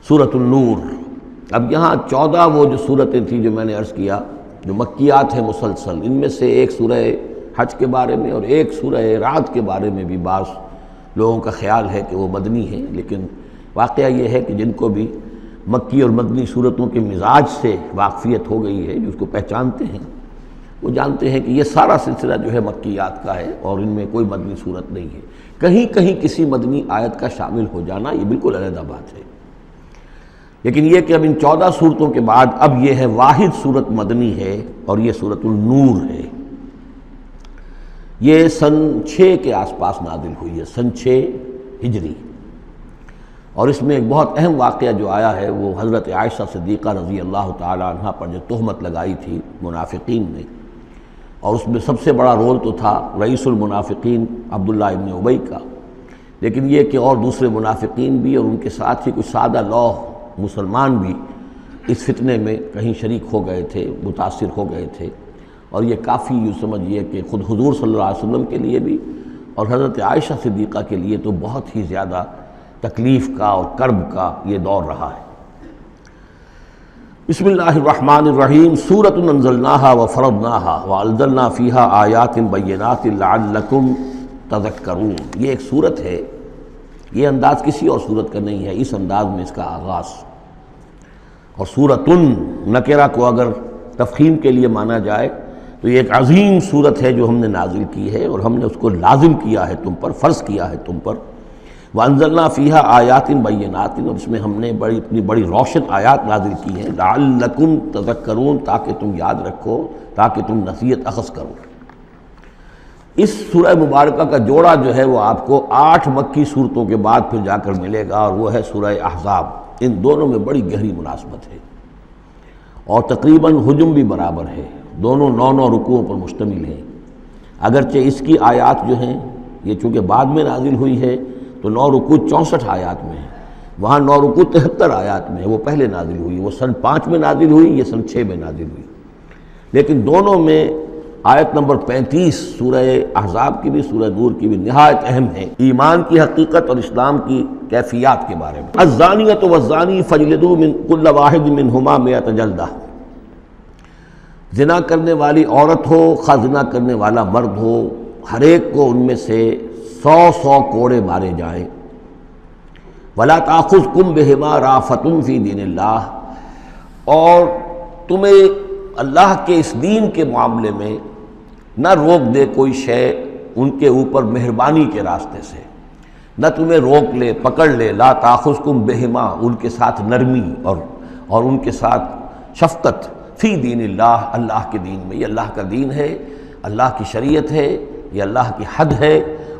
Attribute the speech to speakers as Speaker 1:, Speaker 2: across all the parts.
Speaker 1: سورۃ النور۔ اب یہاں 14 وہ جو صورتیں تھیں جو میں نے عرض کیا جو مکیات ہیں مسلسل، ان میں سے ایک سورہ حج کے بارے میں اور ایک سورہ رعد کے بارے میں بھی بعض لوگوں کا خیال ہے کہ وہ مدنی ہیں، لیکن واقعہ یہ ہے کہ جن کو بھی مکی اور مدنی صورتوں کے مزاج سے واقفیت ہو گئی ہے، جو اس کو پہچانتے ہیں، وہ جانتے ہیں کہ یہ سارا سلسلہ جو ہے مکیات کا ہے اور ان میں کوئی مدنی صورت نہیں ہے۔ کہیں کہیں کسی مدنی آیت کا شامل ہو جانا یہ بالکل علیحدہ بات ہے، لیکن یہ کہ اب ان 14 صورتوں کے بعد اب یہ ہے واحد صورت مدنی ہے اور یہ سورۃ النور ہے۔ یہ سن 6 کے آس پاس نازل ہوئی ہے، سن 6 ہجری، اور اس میں ایک بہت اہم واقعہ جو آیا ہے وہ حضرت عائشہ صدیقہ رضی اللہ تعالی عنہ پر جو تہمت لگائی تھی منافقین نے، اور اس میں سب سے بڑا رول تو تھا رئیس المنافقین عبداللہ ابن ابی کا، لیکن یہ کہ اور دوسرے منافقین بھی اور ان کے ساتھ ہی کچھ سادہ لوح مسلمان بھی اس فتنے میں کہیں شریک ہو گئے تھے، متاثر ہو گئے تھے، اور یہ کافی یوں سمجھیے کہ خود حضور صلی اللہ علیہ وسلم کے لیے بھی اور حضرت عائشہ صدیقہ کے لیے تو بہت ہی زیادہ تکلیف کا اور کرب کا یہ دور رہا ہے۔ بسم اللہ الرحمن الرحیم، سورۃ انزلناہا وفرضناہا وانزلنا فیہا آیات بینات لعلکم تذکرون۔ یہ ایک سورت ہے، یہ انداز کسی اور سورت کا نہیں ہے، اس انداز میں اس کا آغاز، اور سورۃن نکرہ کو اگر تفخیم کے لیے مانا جائے تو یہ ایک عظیم سورت ہے جو ہم نے نازل کی ہے اور ہم نے اس کو لازم کیا ہے تم پر، فرض کیا ہے تم پر۔ وَأَنزَلْنَا فِيهَا آيَاتٍ بَيِّنَاتٍ، اور اس میں ہم نے اتنی بڑی روشن آیات نازل کی ہیں، لَعَلَّكُمْ تَذَكَّرُونَ، تاکہ تم یاد رکھو، تاکہ تم نصیحت اخذ کرو۔ اس سورہ مبارکہ کا جوڑا جو ہے وہ آپ کو 8 مکی صورتوں کے بعد پھر جا کر ملے گا، اور وہ ہے سورہ احزاب۔ ان دونوں میں بڑی گہری مناسبت ہے اور تقریباً حجم بھی برابر ہے، دونوں 9 رکوعوں پر مشتمل ہیں، اگرچہ اس کی آیات جو ہیں یہ چونکہ بعد میں نازل ہوئی ہے تو 9 رکوع 64 آیات میں ہیں، وہاں 9 رکوع 73 آیات میں ہے، وہ پہلے نازل ہوئی، وہ سن 5 میں نازل ہوئی، یہ سن 6 میں نازل ہوئی، لیکن دونوں میں آیت نمبر 35 سورہ احزاب کی بھی سورہ نور کی بھی نہایت اہم ہے، ایمان کی حقیقت اور اسلام کی کیفیات کے بارے میں۔ الزانیۃ والزانی فاجلدوا من کل واحد منہما 100 جلدہ، زنا کرنے والی عورت ہو خواہ زنا کرنے والا مرد ہو، ہر ایک کو ان میں سے 100 کوڑے مارے جائیں۔ ولا تاخذکم بہما رأفۃ فی دین اللہ، اور تمہیں اللہ کے اس دین کے معاملے میں نہ روک دے کوئی شے ان کے اوپر مہربانی کے راستے سے، نہ تمہیں روک لے پکڑ لے، لا تاخذکم بہما، ان کے ساتھ نرمی اور ان کے ساتھ شفقت، فی دین اللہ، اللہ کے دین میں، یہ اللہ کا دین ہے، اللہ کی شریعت ہے، یہ اللہ کی حد ہے،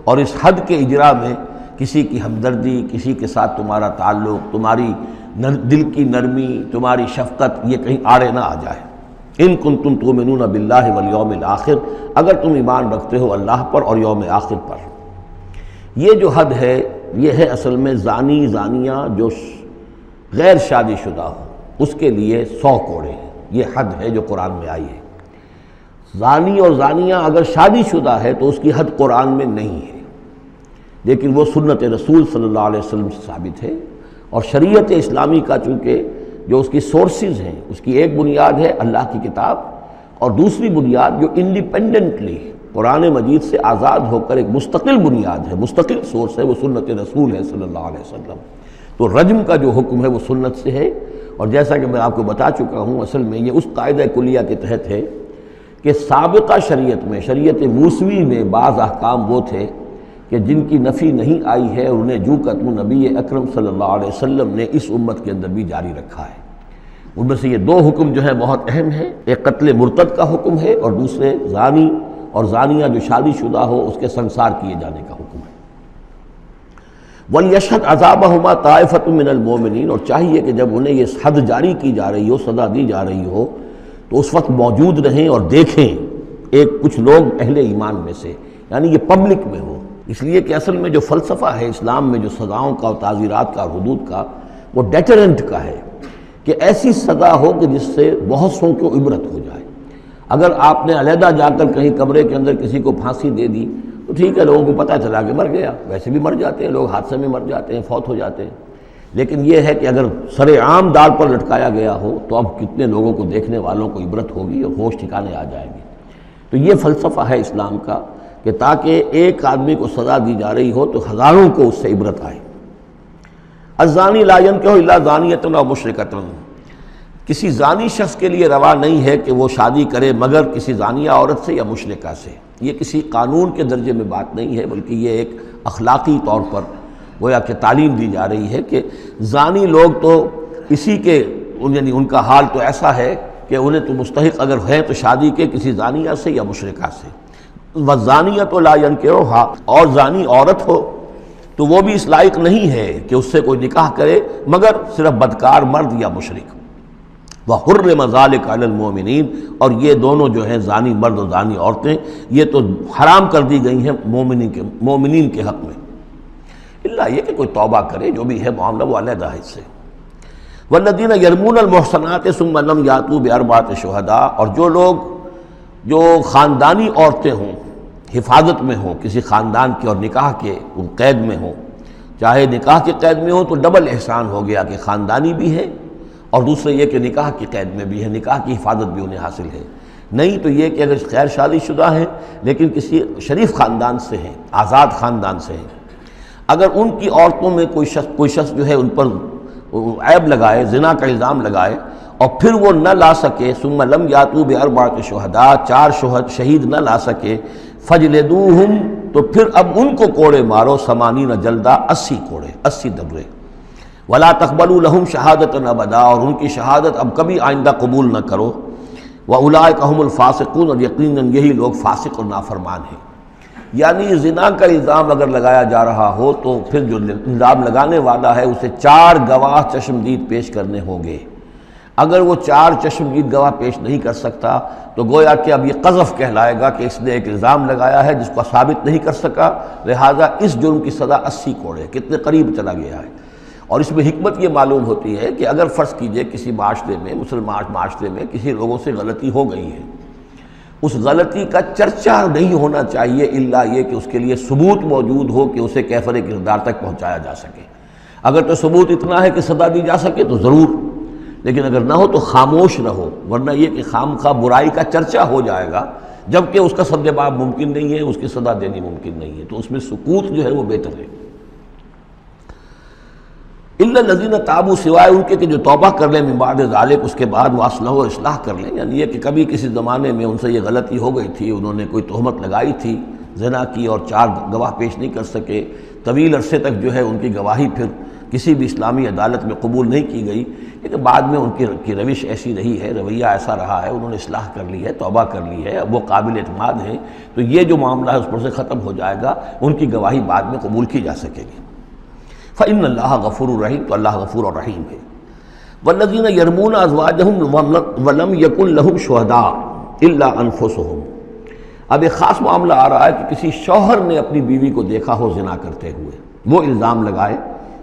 Speaker 1: اور اس حد کے اجرا میں کسی کی ہمدردی، کسی کے ساتھ تمہارا تعلق، تمہاری دل کی نرمی، تمہاری شفقت یہ کہیں آڑے نہ آ جائے۔ ان کنتم تؤمنون باللہ والیوم الآخر، اگر تم ایمان رکھتے ہو اللہ پر اور یوم آخر پر۔ یہ جو حد ہے یہ ہے اصل میں زانی زانیہ جو غیر شادی شدہ ہو اس کے لیے 100 کوڑے ہیں، یہ حد ہے جو قرآن میں آئی ہے۔ زانی اور زانیہ اگر شادی شدہ ہے تو اس کی حد قرآن میں نہیں ہے، لیکن وہ سنت رسول صلی اللہ علیہ وسلم سے ثابت ہے، اور شریعت اسلامی کا چونکہ جو اس کی سورسز ہیں، اس کی ایک بنیاد ہے اللہ کی کتاب، اور دوسری بنیاد جو انڈیپینڈنٹلی قرآن مجید سے آزاد ہو کر ایک مستقل بنیاد ہے، مستقل سورس ہے، وہ سنت رسول ہے صلی اللہ علیہ وسلم۔ تو رجم کا جو حکم ہے وہ سنت سے ہے، اور جیسا کہ میں آپ کو بتا چکا ہوں اصل میں یہ اس قاعدہ کلیہ کے تحت ہے کہ سابقہ شریعت میں، شریعت موسوی میں بعض احکام وہ تھے کہ جن کی نفی نہیں آئی ہے، اور انہیں جو قتل نبی اکرم صلی اللہ علیہ وسلم نے اس امت کے اندر بھی جاری رکھا ہے۔ ان میں سے یہ 2 حکم جو ہیں بہت اہم ہیں، ایک قتل مرتد کا حکم ہے، اور دوسرے زانی اور زانیہ جو شادی شدہ ہو اس کے سنسار کیے جانے کا حکم ہے۔ وَلْيَشْهَدْ عَذَابَهُمَا طَائِفَةٌ مِّنَ الْمُؤْمِنِينَ، اور چاہیے کہ جب انہیں یہ حد جاری کی جا رہی ہو، سزا دی جا رہی ہو، تو اس وقت موجود رہیں اور دیکھیں کچھ لوگ اہل ایمان میں سے، یعنی یہ پبلک میں ہو، اس لیے کہ اصل میں جو فلسفہ ہے اسلام میں جو سزاؤں کا اور تعزیرات کا اور حدود کا، وہ ڈیٹرنٹ کا ہے کہ ایسی سزا ہو کہ جس سے بہت سوں کو عبرت ہو جائے۔ اگر آپ نے علیحدہ جا کر کہیں کمرے کے اندر کسی کو پھانسی دے دی تو ٹھیک ہے، لوگوں کو پتہ چلا کہ مر گیا، ویسے بھی مر جاتے ہیں لوگ، حادثے میں مر جاتے ہیں، فوت ہو جاتے ہیں، لیکن یہ ہے کہ اگر سر عام دار پر لٹکایا گیا ہو تو اب کتنے لوگوں کو، دیکھنے والوں کو عبرت ہوگی اور ہوش ٹھکانے آ جائیں گے۔ تو یہ فلسفہ ہے اسلام کا کہ تاکہ ایک آدمی کو سزا دی جا رہی ہو تو ہزاروں کو اس سے عبرت آئے۔ الزانی لا ينکح الا زانیۃ او مشرکۃ، کسی زانی شخص کے لیے روا نہیں ہے کہ وہ شادی کرے مگر کسی زانیہ عورت سے یا مشرکہ سے۔ یہ کسی قانون کے درجے میں بات نہیں ہے، بلکہ یہ ایک اخلاقی طور پر گویا کہ تعلیم دی جا رہی ہے کہ زانی لوگ تو اسی کے، یعنی ان کا حال تو ایسا ہے کہ انہیں تو مستحق اگر ہے تو شادی کے کسی زانیہ سے یا مشرکہ سے۔ والزانیۃ لا ینکحھا، اور زانی عورت ہو تو وہ بھی اس لائق نہیں ہے کہ اس سے کوئی نکاح کرے مگر صرف بدکار مرد یا مشرک۔ وحرم ذلک علی المؤمنین، اور یہ دونوں جو ہیں زانی مرد اور زانی عورتیں یہ تو حرام کر دی گئی ہیں مومنین کے حق میں، اللہ یہ کہ کوئی توبہ کرے، جو بھی ہے معاملہ وہ علیحدہ ہے اس سے۔ والذین یرمون المحصنات ثم لم یاتوا باربعۃ شہداء، اور جو لوگ جو خاندانی عورتیں ہوں، حفاظت میں ہوں کسی خاندان کے اور نکاح کے قید میں ہوں، چاہے نکاح کے قید میں ہوں تو ڈبل احسان ہو گیا کہ خاندانی بھی ہے اور دوسرے یہ کہ نکاح کی قید میں بھی ہے، نکاح کی حفاظت بھی انہیں حاصل ہے۔ نہیں تو یہ کہ اگر غیر شادی شدہ ہیں لیکن کسی شریف خاندان سے ہیں، آزاد خاندان سے ہیں، اگر ان کی عورتوں میں کوئی شخص جو ہے ان پر عیب لگائے، زنا کا الزام لگائے اور پھر وہ نہ لا سکے، ثم لم یاتوا باربعۃ شہداء، 4 شہید نہ لا سکے، فجلدوہم، تو پھر اب ان کو کوڑے مارو، 80 جلدہ، 80 کوڑے، 80 دبرے، ولا تقبلوا لہم شہادۃ ابدا، اور ان کی شہادت اب کبھی آئندہ قبول نہ کرو، واولئک هم الفاسقون، اور یقیناً یہی لوگ فاسق اور نافرمان ہیں۔ یعنی زنا کا الزام اگر لگایا جا رہا ہو تو پھر جو الزام لگانے والا ہے اسے 4 گواہ چشمدید پیش کرنے ہوں گے۔ اگر وہ 4 چشمدید گواہ پیش نہیں کر سکتا تو گویا کہ اب یہ قذف کہلائے گا کہ اس نے ایک الزام لگایا ہے جس کو ثابت نہیں کر سکا، لہٰذا اس جرم کی سزا 80 کوڑے، کتنے قریب چلا گیا ہے۔ اور اس میں حکمت یہ معلوم ہوتی ہے کہ اگر فرض کیجئے کسی معاشرے میں، مسلمان معاشرے میں کسی لوگوں سے غلطی ہو گئی ہے، اس غلطی کا چرچا نہیں ہونا چاہیے الا یہ کہ اس کے لیے ثبوت موجود ہو کہ اسے کیفر کردار تک پہنچایا جا سکے۔ اگر تو ثبوت اتنا ہے کہ سزا دی جا سکے تو ضرور، لیکن اگر نہ ہو تو خاموش رہو، ورنہ یہ کہ خام خواہ برائی کا چرچا ہو جائے گا جبکہ اس کا سد باب ممکن نہیں ہے، اس کی سزا دینی ممکن نہیں ہے، تو اس میں سکوت جو ہے وہ بہتر ہے۔ الا الذین تابوا، سوائے ان کے کہ جو توبہ کر لیں من بعد ذلک، اس کے بعد وہ اصلح و اصلاح کر لیں، یعنی یہ کہ کبھی کسی زمانے میں ان سے یہ غلطی ہو گئی تھی، انہوں نے کوئی تہمت لگائی تھی زنا کی اور 4 گواہ پیش نہیں کر سکے، طویل عرصے تک جو ہے ان کی گواہی پھر کسی بھی اسلامی عدالت میں قبول نہیں کی گئی، لیکن بعد میں ان کی روش ایسی رہی ہے، رویہ ایسا رہا ہے، انہوں نے اصلاح کر لی ہے، توبہ کر لی ہے، اب وہ قابل اعتماد ہیں، تو یہ جو معاملہ ہے اس پر سے ختم ہو جائے گا، ان کی گواہی بعد میں قبول کی جا سکے گی۔ فإن اللہ غفور الرحیم، تو اللہ غفور الرحیم ہے۔ والذین یرمون ازواجہم ولم یکن لہم شہداء الا انفسہم، اب ایک خاص معاملہ آ رہا ہے کہ کسی شوہر نے اپنی بیوی کو دیکھا ہو زنا کرتے ہوئے، وہ الزام لگائے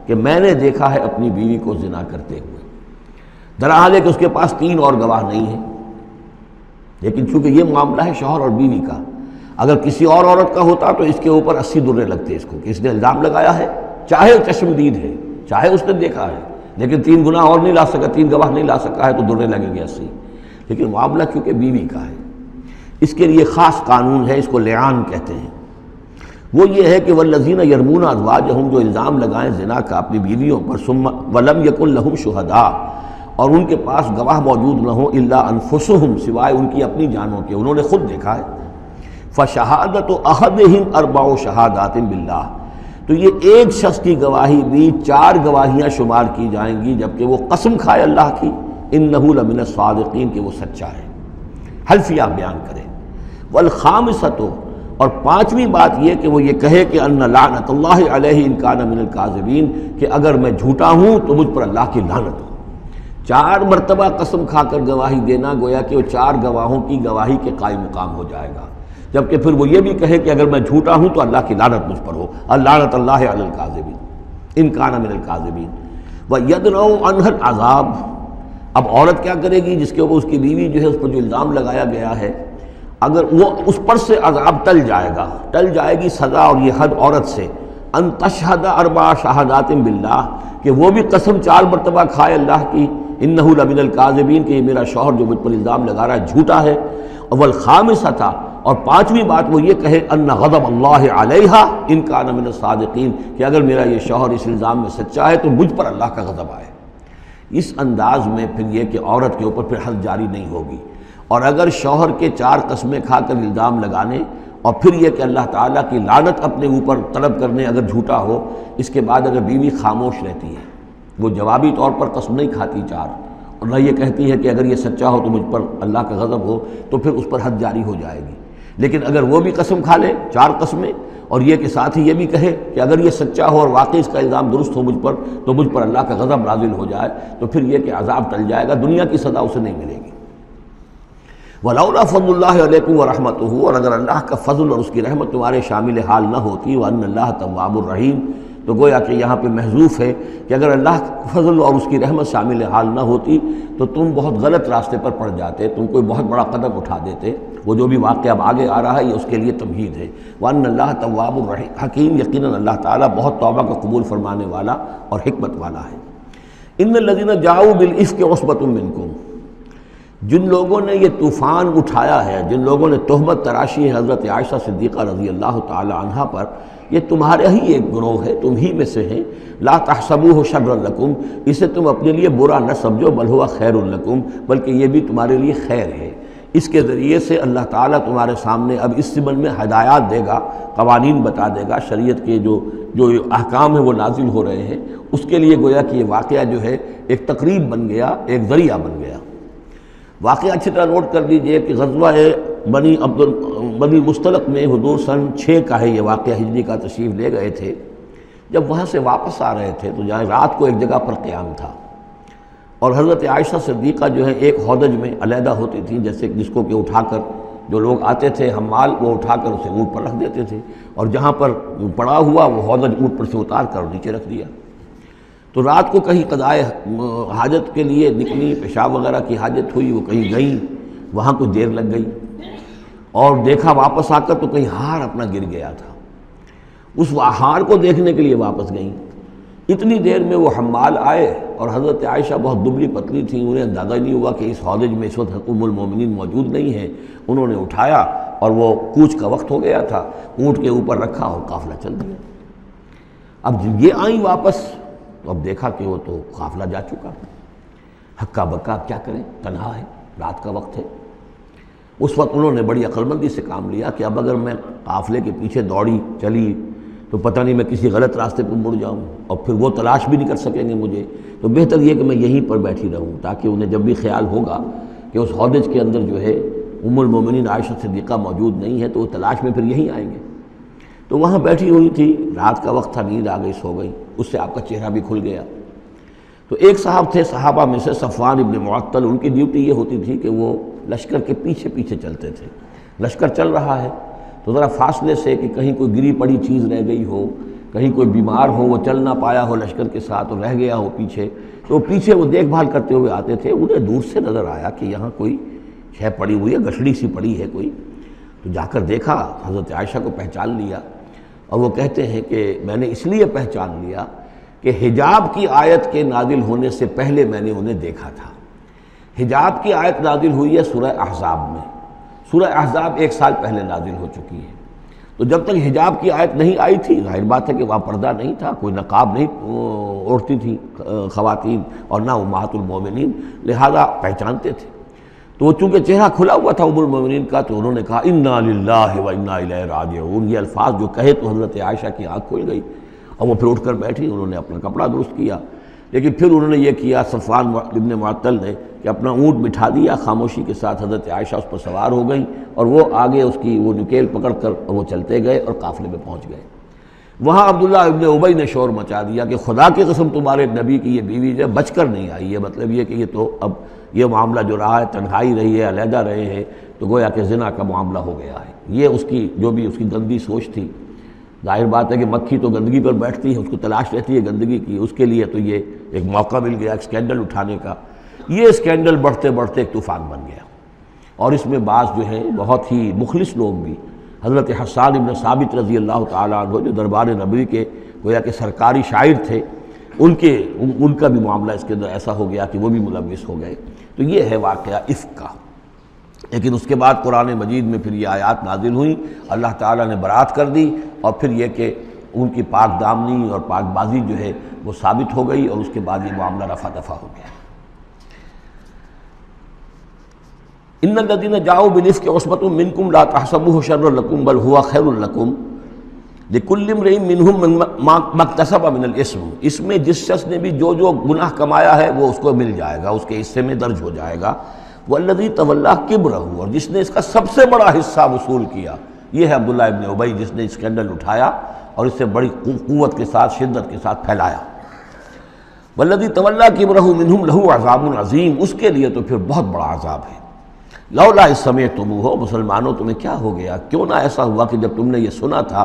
Speaker 1: کہ میں نے دیکھا ہے اپنی بیوی کو زنا کرتے ہوئے، درحال ہے کہ اس کے پاس 3 اور گواہ نہیں ہیں، لیکن چونکہ یہ معاملہ ہے شوہر اور بیوی کا، اگر کسی اور عورت کا ہوتا تو اس کے اوپر 80 درے لگتے اس کو کہ اس نے الزام لگایا ہے، چاہے چشمدید ہے، چاہے اس نے دیکھا ہے، لیکن 3 گناہ اور نہیں لا سکا، 3 گواہ نہیں لا سکا ہے تو درے لگیں گے 80۔ لیکن معاملہ چونکہ بیوی کا ہے، اس کے لیے خاص قانون ہے، اس کو لعان کہتے ہیں۔ وہ یہ ہے کہ والذین یرمون ازواجہم، جو الزام لگائیں زنا کا اپنی بیویوں پر، ثم ولم یکن لہم شہداء، اور ان کے پاس گواہ موجود نہ ہوں، الا انفسہم، سوائے ان کی اپنی جانوں کے، انہوں نے خود دیکھا ہے، فشہادۃ احدہم 4 شہادات باللہ، تو یہ ایک شخص کی گواہی بھی 4 گواہیاں شمار کی جائیں گی جبکہ وہ قسم کھائے اللہ کی، انہ لمن الصادقین، کہ وہ سچا ہے، حلفیہ بیان کرے۔ والخامسۃ، اور 5ویں بات یہ کہ وہ یہ کہے کہ ان لعنت اللہ علیہ ان کان من الکاذبین، کہ اگر میں جھوٹا ہوں تو مجھ پر اللہ کی لعنت ہو۔ 4 مرتبہ قسم کھا کر گواہی دینا گویا کہ وہ 4 گواہوں کی گواہی کے قائم مقام ہو جائے گا، جبکہ پھر وہ یہ بھی کہے کہ اگر میں جھوٹا ہوں تو اللہ کی لعنت مجھ پر ہو، لعنت اللہ علی الکاذبین ان کان من الکاذبین۔ وَيَدْرَؤُ عَنْهَا الْعَذَابَ، اب عورت کیا کرے گی جس کے اوپر اس کی بیوی جو ہے اس پر جو الزام لگایا گیا ہے، اگر وہ اس پر سے عذاب ٹل جائے گا، ٹل جائے گی سزا اور یہ حد عورت سے، ان تشہد اربع شہادات باللہ، کہ وہ بھی قسم 4 مرتبہ کھائے اللہ کی، انہ لمن الکاذبین، کہ یہ میرا شوہر جو مجھ پر الزام لگا رہا ہے جھوٹا ہے، والخامسۃ، اور 5ویں بات وہ یہ کہے ان غضب اللہ علیہا ان کان من الصادقین، کہ اگر میرا یہ شوہر اس الزام میں سچا ہے تو مجھ پر اللہ کا غضب آئے۔ اس انداز میں پھر یہ کہ عورت کے اوپر پھر حد جاری نہیں ہوگی، اور اگر شوہر کے 4 قسمیں کھا کر الزام لگانے اور پھر یہ کہ اللہ تعالیٰ کی لعنت اپنے اوپر طلب کرنے اگر جھوٹا ہو، اس کے بعد اگر بیوی خاموش رہتی ہے، وہ جوابی طور پر قسم نہیں کھاتی 4، اور نہ یہ کہتی ہے کہ اگر یہ سچا ہو تو مجھ پر اللہ کا غضب ہو، تو پھر اس پر حد جاری ہو جائے گی۔ لیکن اگر وہ بھی قسم کھا لے 4 قسمیں، اور یہ کہ ساتھ ہی یہ بھی کہے کہ اگر یہ سچا ہو اور واقعی اس کا الزام درست ہو مجھ پر، تو مجھ پر اللہ کا غضب نازل ہو جائے، تو پھر یہ کہ عذاب ٹل جائے گا، دنیا کی سزا اسے نہیں ملے گی۔ وَلَوْلَا فَضْلُ اللَّهِ عَلَيْكُمْ وَرَحْمَتُهُ، اور اگر اللہ کا فضل اور اس کی رحمت تمہارے شامل حال نہ ہوتی، وَأَنَّ اللَّهَ تَوَّابٌ الرَّحِيمٌ، تو گویا کہ یہاں پہ محذوف ہے کہ اگر اللہ کا فضل اور اس کی رحمت شامل حال نہ ہوتی تو تم بہت غلط راستے پر پڑ جاتے، تم کوئی بہت بڑا قدم اٹھا دیتے۔ وہ جو بھی واقعہ اب آگے آ رہا ہے یہ اس کے لیے تمہید ہے۔ وَأَنَّ اللَّهَ تَوَّابٌ حَكِيمٌ، یقیناً اللہ تعالیٰ بہت توبہ کا قبول فرمانے والا اور حکمت والا ہے۔ إِنَّ الَّذِينَ جَاءُوا بِالْإِفْكِ عُصْبَةٌ مِّنكُمْ، جن لوگوں نے یہ طوفان اٹھایا ہے، جن لوگوں نے تہمت تراشی ہے حضرت عائشہ صدیقہ رضی اللہ تعالی عنہا پر، یہ تمہارے ہی ایک گروہ ہے، تم ہی میں سے ہیں۔ لا تحسبوہ شرا لکم، اسے تم اپنے لیے برا نہ سمجھو، بل ہوا خیر لکم، بلکہ یہ بھی تمہارے لیے خیر ہے۔ اس کے ذریعے سے اللہ تعالیٰ تمہارے سامنے اب اس ضمن میں ہدایات دے گا، قوانین بتا دے گا، شریعت کے جو احکام ہیں وہ نازل ہو رہے ہیں، اس کے لیے گویا کہ یہ واقعہ جو ہے ایک تقریب بن گیا، ایک ذریعہ بن گیا۔ واقعہ اچھی طرح نوٹ کر لیجئے کہ غزوہ بنی مستلق میں حضور سن 6 کا ہے یہ واقعہ، ہجری کا تشریف لے گئے تھے۔ جب وہاں سے واپس آ رہے تھے تو جہاں رات کو ایک جگہ پر قیام تھا، اور حضرت عائشہ صدیقہ جو ہے ایک ہودج میں علیحدہ ہوتی تھیں، جیسے جس کو کہ اٹھا کر جو لوگ آتے تھے حمال وہ اٹھا کر اسے اونٹ پر رکھ دیتے تھے، اور جہاں پر پڑا ہوا وہ ہودج اونٹ پر سے اتار کر نیچے رکھ دیا۔ تو رات کو کہیں قضائے حاجت کے لیے نکلی، پیشاب وغیرہ کی حاجت ہوئی، وہ کہیں گئیں، وہاں کچھ دیر لگ گئی، اور دیکھا واپس آ کر تو کہیں ہار اپنا گر گیا تھا، اس ہار کو دیکھنے کے لیے واپس گئیں۔ اتنی دیر میں وہ حمال آئے، اور حضرت عائشہ بہت دبلی پتلی تھیں، انہیں اندازہ نہیں ہوا کہ اس ہودج میں اس وقت ام المومنین موجود نہیں ہیں۔ انہوں نے اٹھایا اور وہ کوچ کا وقت ہو گیا تھا، اونٹ کے اوپر رکھا اور قافلہ چل دیا۔ اب جب یہ آئیں واپس تو اب دیکھا کہ وہ تو قافلہ جا چکا، ہکا بکا کیا کریں، تنہا ہے، رات کا وقت ہے۔ اس وقت انہوں نے بڑی عقل مندی سے کام لیا کہ اب اگر میں قافلے کے پیچھے دوڑی چلی تو پتہ نہیں میں کسی غلط راستے پر مڑ جاؤں، اور پھر وہ تلاش بھی نہیں کر سکیں گے مجھے، تو بہتر یہ کہ میں یہیں پر بیٹھی رہوں، تاکہ انہیں جب بھی خیال ہوگا کہ اس ہودج کے اندر جو ہے ام المومنین عائشہ صدیقہ موجود نہیں ہے تو وہ تلاش میں پھر یہیں آئیں گے۔ تو وہاں بیٹھی ہوئی تھی، رات کا وقت تھا، نیند آ گئی، سو گئی، اس سے آپ کا چہرہ بھی کھل گیا۔ تو ایک صاحب تھے صحابہ میں سے صفوان ابن معطل، ان کی ڈیوٹی یہ ہوتی تھی کہ وہ لشکر کے پیچھے پیچھے چلتے تھے۔ لشکر چل رہا ہے تو ذرا فاصلے سے کہ کہیں کوئی گری پڑی چیز رہ گئی ہو، کہیں کوئی بیمار ہو وہ چل نہ پایا ہو لشکر کے ساتھ اور رہ گیا ہو پیچھے، تو پیچھے وہ دیکھ بھال کرتے ہوئے آتے تھے۔ انہیں دور سے نظر آیا کہ یہاں کوئی شے پڑی ہوئی ہے، گٹھڑی سی پڑی ہے کوئی، تو جا کر دیکھا، حضرت عائشہ کو پہچان لیا، اور وہ کہتے ہیں کہ میں نے اس لیے پہچان لیا کہ حجاب کی آیت کے نازل ہونے سے پہلے میں نے انہیں دیکھا تھا۔ حجاب کی آیت نازل ہوئی ہے سورہ احزاب میں، سورہ احزاب 1 سال پہلے نازل ہو چکی ہے، تو جب تک حجاب کی آیت نہیں آئی تھی ظاہر بات ہے کہ وہاں پردہ نہیں تھا، کوئی نقاب نہیں اوڑھتی تھی خواتین اور نہ امہات المومنین، لہذا پہچانتے تھے۔ تو وہ چونکہ چہرہ کھلا ہوا تھا ام المومنین کا، تو انہوں نے کہا انا للہ و انا الیہ راجعون، یہ الفاظ جو کہے تو حضرت عائشہ کی آنکھ کھل گئی، اور وہ پھر اٹھ کر بیٹھی، انہوں نے اپنا کپڑا درست کیا، لیکن پھر انہوں نے یہ کیا صفوان ابن معطل نے کہ اپنا اونٹ بٹھا دیا، خاموشی کے ساتھ حضرت عائشہ اس پر سوار ہو گئیں، اور وہ آگے اس کی وہ نکیل پکڑ کر وہ چلتے گئے اور قافلے میں پہنچ گئے۔ وہاں عبداللہ ابن ابی نے شور مچا دیا کہ خدا کی قسم تمہارے نبی کی یہ بیوی جو بچ کر نہیں آئی ہے، مطلب یہ کہ یہ تو اب یہ معاملہ جو رہا ہے، تنہائی رہی ہے، علیحدہ رہے ہیں، تو گویا کہ زنا کا معاملہ ہو گیا ہے۔ یہ اس کی جو بھی اس کی گندی سوچ تھی، ظاہر بات ہے کہ مکھی تو گندگی پر بیٹھتی ہے، اس کو تلاش رہتی ہے گندگی کی، اس کے لیے تو یہ ایک موقع مل گیا ایک اسکینڈل اٹھانے کا۔ یہ اسکینڈل بڑھتے بڑھتے ایک طوفان بن گیا، اور اس میں بعض جو ہیں بہت ہی مخلص لوگ بھی حضرت حسان ابن ثابت رضی اللہ تعالیٰ عنہ جو دربار نبوی کے گویا کہ سرکاری شاعر تھے، ان کا بھی معاملہ اس کے اندر ایسا ہو گیا کہ وہ بھی ملوث ہو گئے۔ تو یہ ہے واقعہ افک کا۔ لیکن اس کے بعد قرآن مجید میں پھر یہ آیات نازل ہوئیں، اللہ تعالیٰ نے برات کر دی، اور پھر یہ کہ ان کی پاک دامنی اور پاک بازی جو ہے وہ ثابت ہو گئی، اور اس کے بعد یہ معاملہ رفع دفع ہو گیا۔ ان الذين جاءوا بالافك عصبة منكم لا تحسبوه شرا لكم بل هو خير لكم لكل امرئ منهم ما اكتسب من الاثم۔ اس میں جس شخص نے بھی جو گناہ کمایا ہے وہ اس کو مل جائے گا، اس کے حصے میں درج ہو جائے گا۔ والذی تولى کبرہ، اور جس نے اس کا سب سے بڑا حصہ وصول کیا، یہ ہے عبداللہ ابن ابی جس نے اسکینڈل اٹھایا اور اسے بڑی قوت کے ساتھ، شدت کے ساتھ پھیلایا۔ والذی تولى کبرہ منهم له عذاب عظیم، اس کے لیے تو پھر بہت بڑا عذاب ہے۔ لولا اذ سمعتموہ، مسلمانوں تمہیں کیا ہو گیا، کیوں نہ ایسا ہوا کہ جب تم نے یہ سنا تھا،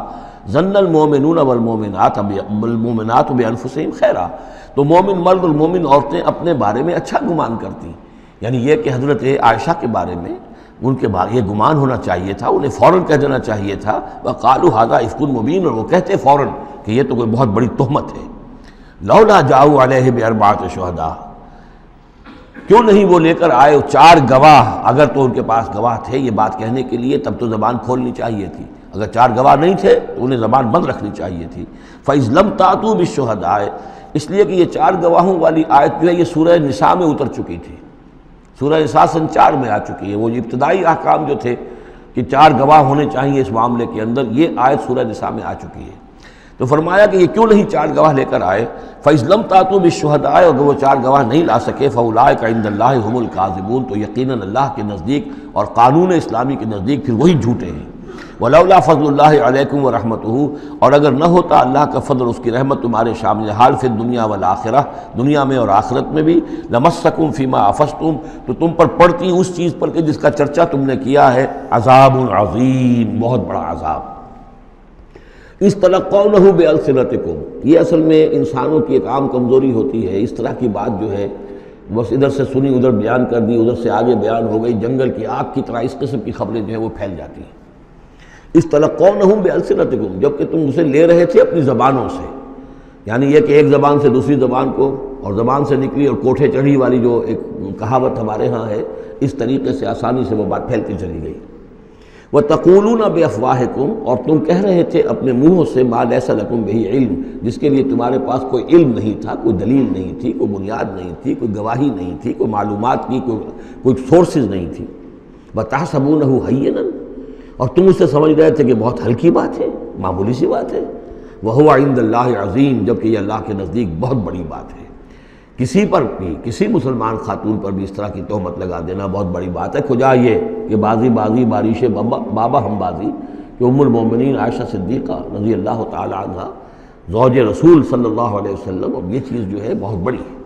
Speaker 1: ظن المؤمنون والمؤمنات بانفسہم خیرا، تو مومن مرد اور مومن عورتیں اپنے بارے میں اچھا گمان کرتی، یعنی یہ کہ حضرت عائشہ کے بارے میں ان کے بارے یہ گمان ہونا چاہیے تھا، انہیں فوراً کہہ دینا چاہیے تھا، وقالوا ھذا افک مبین، اور وہ کہتے فوراً کہ یہ تو کوئی بہت بڑی تہمت ہے۔ لولا جاؤ علیہ باربعۃ شہداء، کیوں نہیں وہ لے کر آئے 4 گواہ، اگر تو ان کے پاس گواہ تھے یہ بات کہنے کے لیے تب تو زبان کھولنی چاہیے تھی، اگر 4 گواہ نہیں تھے تو انہیں زبان بند رکھنی چاہیے تھی۔ فَإِذْ لَمْ تَأْتُوا بِالشُّهَدَاءِ، اس لیے کہ یہ 4 گواہوں والی آیت جو ہے یہ سورہ نساء میں اتر چکی تھی، سورہ نساء سن 4 میں آ چکی ہے، وہ ابتدائی احکام جو تھے کہ 4 گواہ ہونے چاہیے اس معاملے کے اندر، یہ آیت سورہ نساء میں آ چکی ہے۔ تو فرمایا کہ یہ کیوں نہیں 4 گواہ لے کر آئے، فَإِذْ لَمْ تَأْتُوا بِالشُّهَدَاءِ، اگر وہ 4 گواہ نہیں لا سکے، فَأُولَٰئِكَ عِندَ اللَّهِ هُمُ الْكَاذِبُونَ، تو یقیناً اللہ کے نزدیک اور قانون اسلامی کے نزدیک پھر وہی جھوٹے ہیں۔ وَلَوْلَا فَضْلُ اللَّهِ عَلَيْكُمْ وَرَحْمَتُهُ، اور اگر نہ ہوتا اللہ کا فضل اور اس کی رحمت تمہارے شامل حال فی الدنیا والآخرہ، دنیا میں اور آخرت میں بھی، لَمَسَّكُمْ فِيمَا أَفَضْتُمْ، تو تم پر پڑتی اس چیز پر کہ جس کا چرچا تم نے کیا ہے، عذاب عظیم، بہت بڑا عذاب۔ اس تلقونہ بألسنتکم، یہ اصل میں انسانوں کی ایک عام کمزوری ہوتی ہے، اس طرح کی بات جو ہے بس ادھر سے سنی ادھر بیان کر دی، ادھر سے آگے بیان ہو گئی، جنگل کی آگ کی طرح اس قسم کی خبریں جو ہیں وہ پھیل جاتی ہیں۔ اس تلقونہ بألسنتکم، جبکہ تم اسے لے رہے تھے اپنی زبانوں سے، یعنی یہ کہ ایک زبان سے دوسری زبان کو، اور زبان سے نکلی اور کوٹھے چڑھی والی جو ایک کہاوت ہمارے ہاں ہے، اس طریقے سے آسانی سے وہ بات پھیلتی چلی گئی۔ وَتَقُولُونَ بِأَفْوَاهِكُمْ، اور تم کہہ رہے تھے اپنے منہوں سے، مَا لَيْسَ لَكُمْ بِهِ علم، جس کے لیے تمہارے پاس کوئی علم نہیں تھا، کوئی دلیل نہیں تھی، کوئی بنیاد نہیں تھی، کوئی گواہی نہیں تھی، کوئی معلومات کی کوئی سورسز نہیں تھی۔ وَتَحْسَبُونَهُ هَيِّنًا، اور تم اسے سمجھ رہے تھے کہ بہت ہلکی بات ہے، معمولی سی بات ہے۔ وَهُوَ عِندَ اللَّهِ عَظِيمٌ، جبکہ یہ اللہ کے نزدیک بہت بڑی بات ہے۔ کسی پر بھی، کسی مسلمان خاتون پر بھی اس طرح کی تہمت لگا دینا بہت بڑی بات ہے۔ کجا یہ کہ بازی بارش بابا ہم بازی، کہ ام المومنین عائشہ صدیقہ رضی اللہ تعالی عنہ، زوج رسول صلی اللہ علیہ وسلم، اور یہ چیز جو ہے بہت بڑی ہے۔